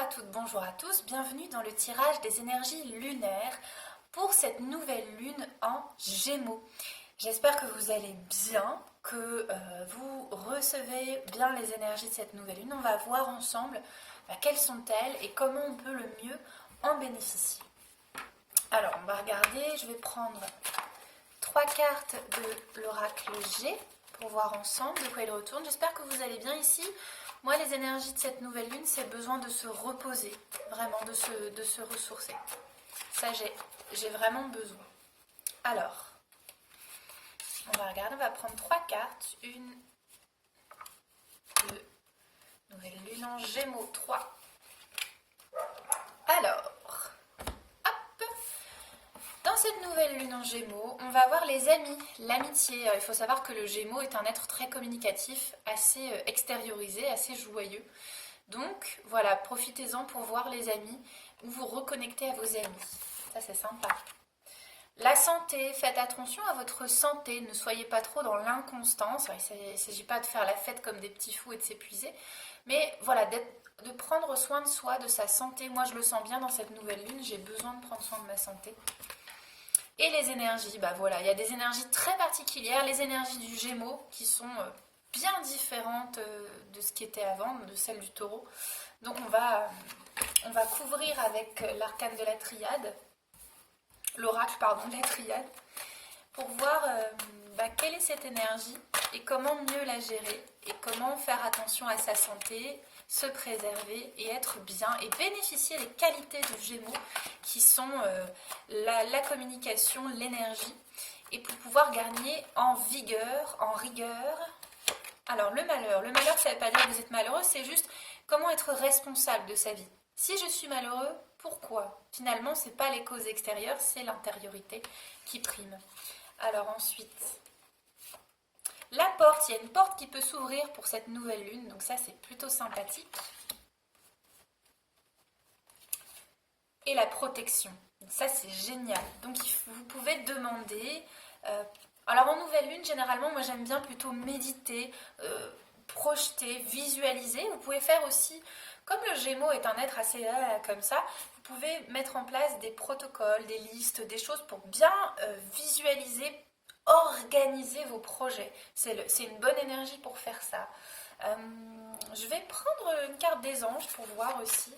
à toutes, bonjour à tous, bienvenue dans le tirage des énergies lunaires pour cette nouvelle lune en Gémeaux. J'espère que vous allez bien, que vous recevez bien les énergies de cette nouvelle lune. On va voir ensemble quelles sont-elles et comment on peut le mieux en bénéficier. Alors, on va regarder, je vais prendre 3 cartes de l'oracle G pour voir ensemble de quoi il retourne. J'espère que vous allez bien ici. Moi, les énergies de cette nouvelle lune, c'est besoin de se reposer, vraiment, de se ressourcer. Ça, j'ai vraiment besoin. Alors, on va regarder, on va prendre 3 cartes. 1, 2, nouvelle lune en Gémeaux, 3. Alors, hop, dans cette nouvelle lune en Gémeaux, on va voir les amis, l'amitié. Il faut savoir que le Gémeaux est un être très communicatif, assez extériorisé, assez joyeux. Donc, voilà, profitez-en pour voir les amis ou vous reconnecter à vos amis. Ça, c'est sympa. La santé, faites attention à votre santé, ne soyez pas trop dans l'inconstance. Il ne s'agit pas de faire la fête comme des petits fous et de s'épuiser, mais voilà, de prendre soin de soi, de sa santé. Moi, je le sens bien dans cette nouvelle lune, j'ai besoin de prendre soin de ma santé. Et les énergies, voilà, il y a des énergies très particulières, les énergies du Gémeaux qui sont bien différentes de ce qui était avant, de celles du Taureau. Donc on va couvrir avec l'arcane de la triade, l'oracle de la triade, pour voir quelle est cette énergie et comment mieux la gérer et comment faire attention à sa santé, se préserver et être bien et bénéficier des qualités du Gémeaux qui sont la communication, l'énergie, et pour pouvoir gagner en vigueur, en rigueur. Alors le malheur ça ne veut pas dire que vous êtes malheureux, c'est juste comment être responsable de sa vie. Si je suis malheureux, pourquoi? Finalement, ce n'est pas les causes extérieures, c'est l'intériorité qui prime. Alors ensuite, la porte, il y a une porte qui peut s'ouvrir pour cette nouvelle lune, donc ça c'est plutôt sympathique. Et la protection, ça c'est génial. Donc vous pouvez demander... alors en nouvelle lune, généralement, moi j'aime bien plutôt méditer, projeter, visualiser. Vous pouvez faire aussi, comme le Gémeaux est un être assez comme ça, vous pouvez mettre en place des protocoles, des listes, des choses pour bien visualiser, organiser vos projets. C'est une bonne énergie pour faire ça. Je vais prendre une carte des anges pour voir aussi.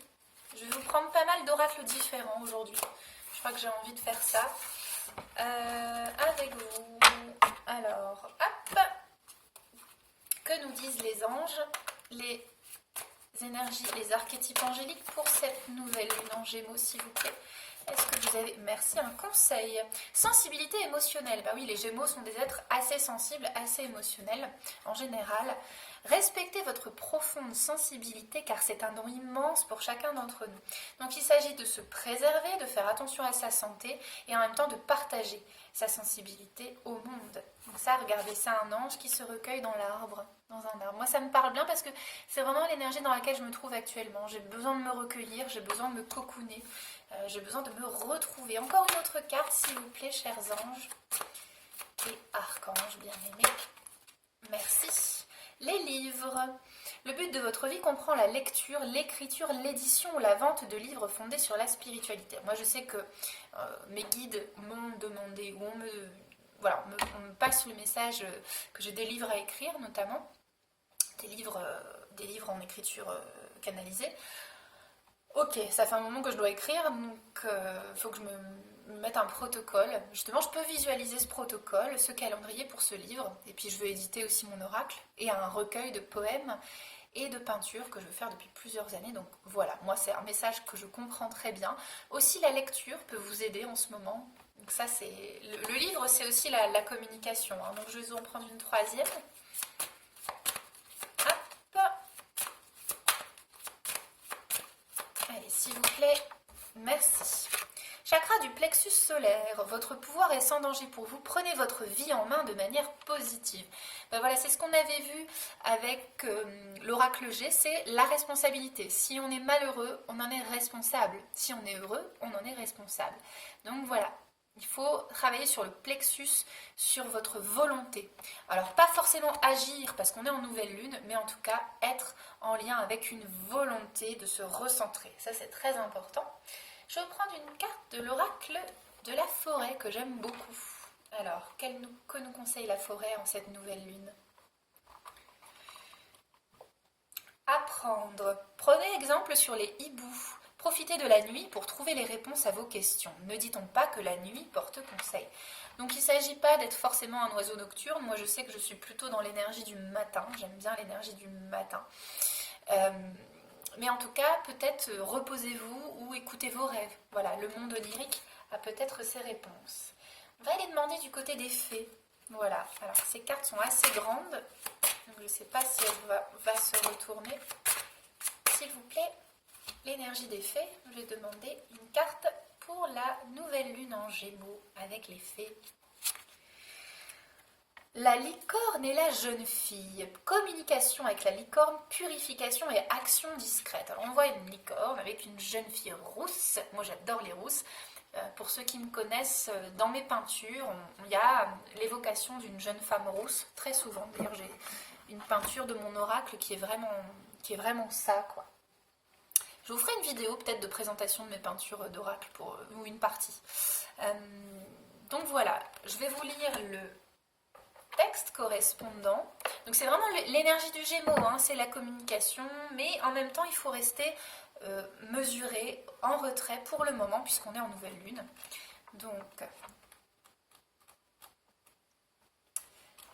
Je vais vous prendre pas mal d'oracles différents aujourd'hui. Je crois que j'ai envie de faire ça avec vous. Alors, hop. Que nous disent les anges, les énergies, les archétypes angéliques pour cette nouvelle lune en Gémeaux, s'il vous plaît? Est-ce que vous avez, merci, un conseil? Sensibilité émotionnelle. Oui, les Gémeaux sont des êtres assez sensibles, assez émotionnels en général. Respectez votre profonde sensibilité car c'est un don immense pour chacun d'entre nous. Donc il s'agit de se préserver, de faire attention à sa santé et en même temps de partager sa sensibilité au monde. Donc ça, regardez, c'est un ange qui se recueille dans l'arbre, dans un arbre. Moi, ça me parle bien parce que c'est vraiment l'énergie dans laquelle je me trouve actuellement. J'ai besoin de me recueillir, j'ai besoin de me cocooner, j'ai besoin de me retrouver. Encore une autre carte, s'il vous plaît, chers anges et archanges bien-aimés. Merci. Les livres. Le but de votre vie comprend la lecture, l'écriture, l'édition ou la vente de livres fondés sur la spiritualité. Moi, je sais que mes guides m'ont demandé, ou on me passe le message que j'ai des livres à écrire, notamment des livres en écriture canalisée. Ok, ça fait un moment que je dois écrire, donc il faut que je me mette un protocole. Justement, je peux visualiser ce protocole, ce calendrier pour ce livre. Et puis, je veux éditer aussi mon oracle et un recueil de poèmes et de peintures que je veux faire depuis plusieurs années. Donc voilà, moi, c'est un message que je comprends très bien. Aussi, la lecture peut vous aider en ce moment. Donc ça, c'est le livre, c'est aussi la communication. Donc, je vais en prendre une troisième. Allez, s'il vous plaît, merci. Chakra du plexus solaire, votre pouvoir est sans danger pour vous. Prenez votre vie en main de manière positive. Voilà, c'est ce qu'on avait vu avec l'oracle G, c'est la responsabilité. Si on est malheureux, on en est responsable. Si on est heureux, on en est responsable. Donc voilà, Il faut travailler sur le plexus, sur votre volonté. Alors pas forcément agir parce qu'on est en nouvelle lune, mais en tout cas être en lien avec une volonté de se recentrer. Ça c'est très important. Je vais prendre une carte de l'oracle de la forêt que j'aime beaucoup. Alors, que nous conseille la forêt en cette nouvelle lune? Apprendre. Prenez exemple sur les hiboux. Profitez de la nuit pour trouver les réponses à vos questions. Ne dit-on pas que la nuit porte conseil? Donc il ne s'agit pas d'être forcément un oiseau nocturne. Moi je sais que je suis plutôt dans l'énergie du matin. J'aime bien l'énergie du matin. Mais en tout cas, peut-être reposez-vous ou écoutez vos rêves. Voilà, le monde onirique a peut-être ses réponses. On va aller demander du côté des fées. Voilà, alors ces cartes sont assez grandes. Donc je ne sais pas si elle va se retourner. S'il vous plaît, l'énergie des fées. Je vais demander une carte pour la nouvelle lune en Gémeaux avec les fées. La licorne et la jeune fille. Communication avec la licorne, purification et action discrète. Alors on voit une licorne avec une jeune fille rousse. Moi j'adore les rousses. Pour ceux qui me connaissent, dans mes peintures, il y a l'évocation d'une jeune femme rousse. Très souvent, d'ailleurs j'ai une peinture de mon oracle qui est vraiment ça, quoi. Je vous ferai une vidéo peut-être de présentation de mes peintures d'oracle ou une partie. Donc voilà, je vais vous lire le texte correspondant. Donc c'est vraiment l'énergie du Gémeaux, hein, c'est la communication, mais en même temps il faut rester mesuré, en retrait pour le moment puisqu'on est en nouvelle lune. Donc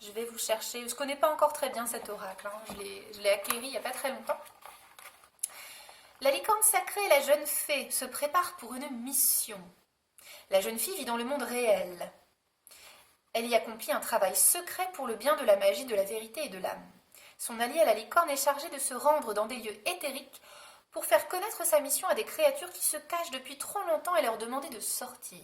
je vais vous chercher, je ne connais pas encore très bien cet oracle, hein, je l'ai acquéri il n'y a pas très longtemps. La licorne sacrée et la jeune fée se préparent pour une mission. La jeune fille vit dans le monde réel. Elle y accomplit un travail secret pour le bien de la magie, de la vérité et de l'âme. Son allié la licorne est chargé de se rendre dans des lieux éthériques pour faire connaître sa mission à des créatures qui se cachent depuis trop longtemps et leur demander de sortir.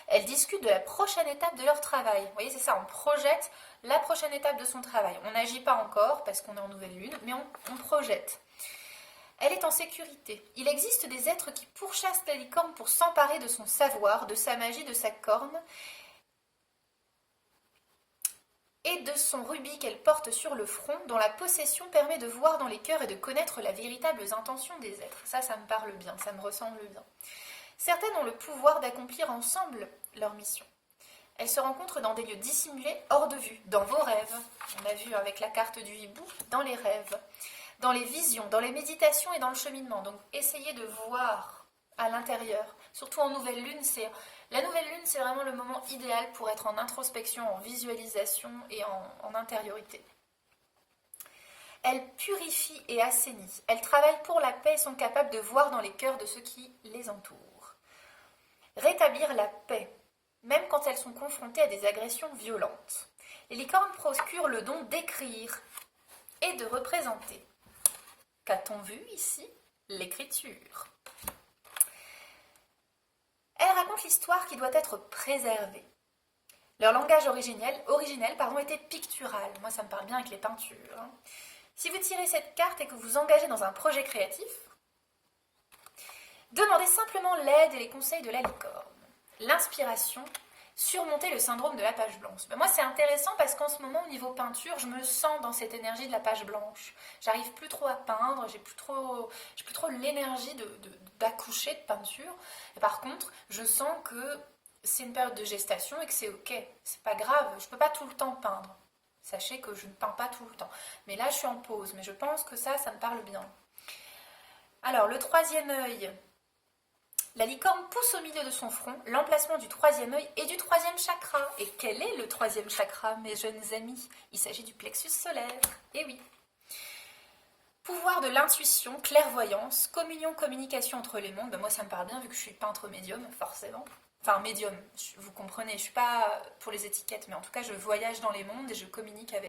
Elle discute de la prochaine étape de leur travail. Vous voyez, c'est ça, on projette la prochaine étape de son travail. On n'agit pas encore parce qu'on est en nouvelle lune, mais on projette. Elle est en sécurité. Il existe des êtres qui pourchassent la licorne pour s'emparer de son savoir, de sa magie, de sa corne et de son rubis qu'elle porte sur le front, dont la possession permet de voir dans les cœurs et de connaître les véritables intentions des êtres. Ça me parle bien, ça me ressemble bien. Certaines ont le pouvoir d'accomplir ensemble leur mission. Elles se rencontrent dans des lieux dissimulés, hors de vue, dans vos rêves. On a vu avec la carte du hibou, dans les rêves, dans les visions, dans les méditations et dans le cheminement. Donc essayez de voir à l'intérieur. Surtout en nouvelle lune, la nouvelle lune, c'est vraiment le moment idéal pour être en introspection, en visualisation et en intériorité. Elles purifient et assainissent. Elles travaillent pour la paix et sont capables de voir dans les cœurs de ceux qui les entourent. Rétablir la paix, même quand elles sont confrontées à des agressions violentes. Les licornes procurent le don d'écrire et de représenter. Qu'a-t-on vu ici? L'écriture. Elles racontent l'histoire qui doit être préservée. Leur langage originel était pictural. Moi, ça me parle bien avec les peintures. Si vous tirez cette carte et que vous engagez dans un projet créatif, demandez simplement l'aide et les conseils de la licorne. L'inspiration, surmonter le syndrome de la page blanche. Ben moi, c'est intéressant parce qu'en ce moment, au niveau peinture, je me sens dans cette énergie de la page blanche. J'arrive plus trop à peindre, j'ai plus trop l'énergie d'accoucher de peinture. Et par contre, je sens que c'est une période de gestation et que c'est ok. C'est pas grave, je peux pas tout le temps peindre. Sachez que je ne peins pas tout le temps. Mais là, je suis en pause. Mais je pense que ça me parle bien. Alors, le troisième œil. La licorne pousse au milieu de son front l'emplacement du troisième œil et du troisième chakra. Et quel est le troisième chakra, mes jeunes amis? Il s'agit du plexus solaire. Eh oui. Pouvoir de l'intuition, clairvoyance, communion, communication entre les mondes. Ben moi, ça me parle bien vu que je suis peintre médium, forcément. Enfin, médium, vous comprenez, je ne suis pas pour les étiquettes, mais en tout cas, je voyage dans les mondes et je communique avec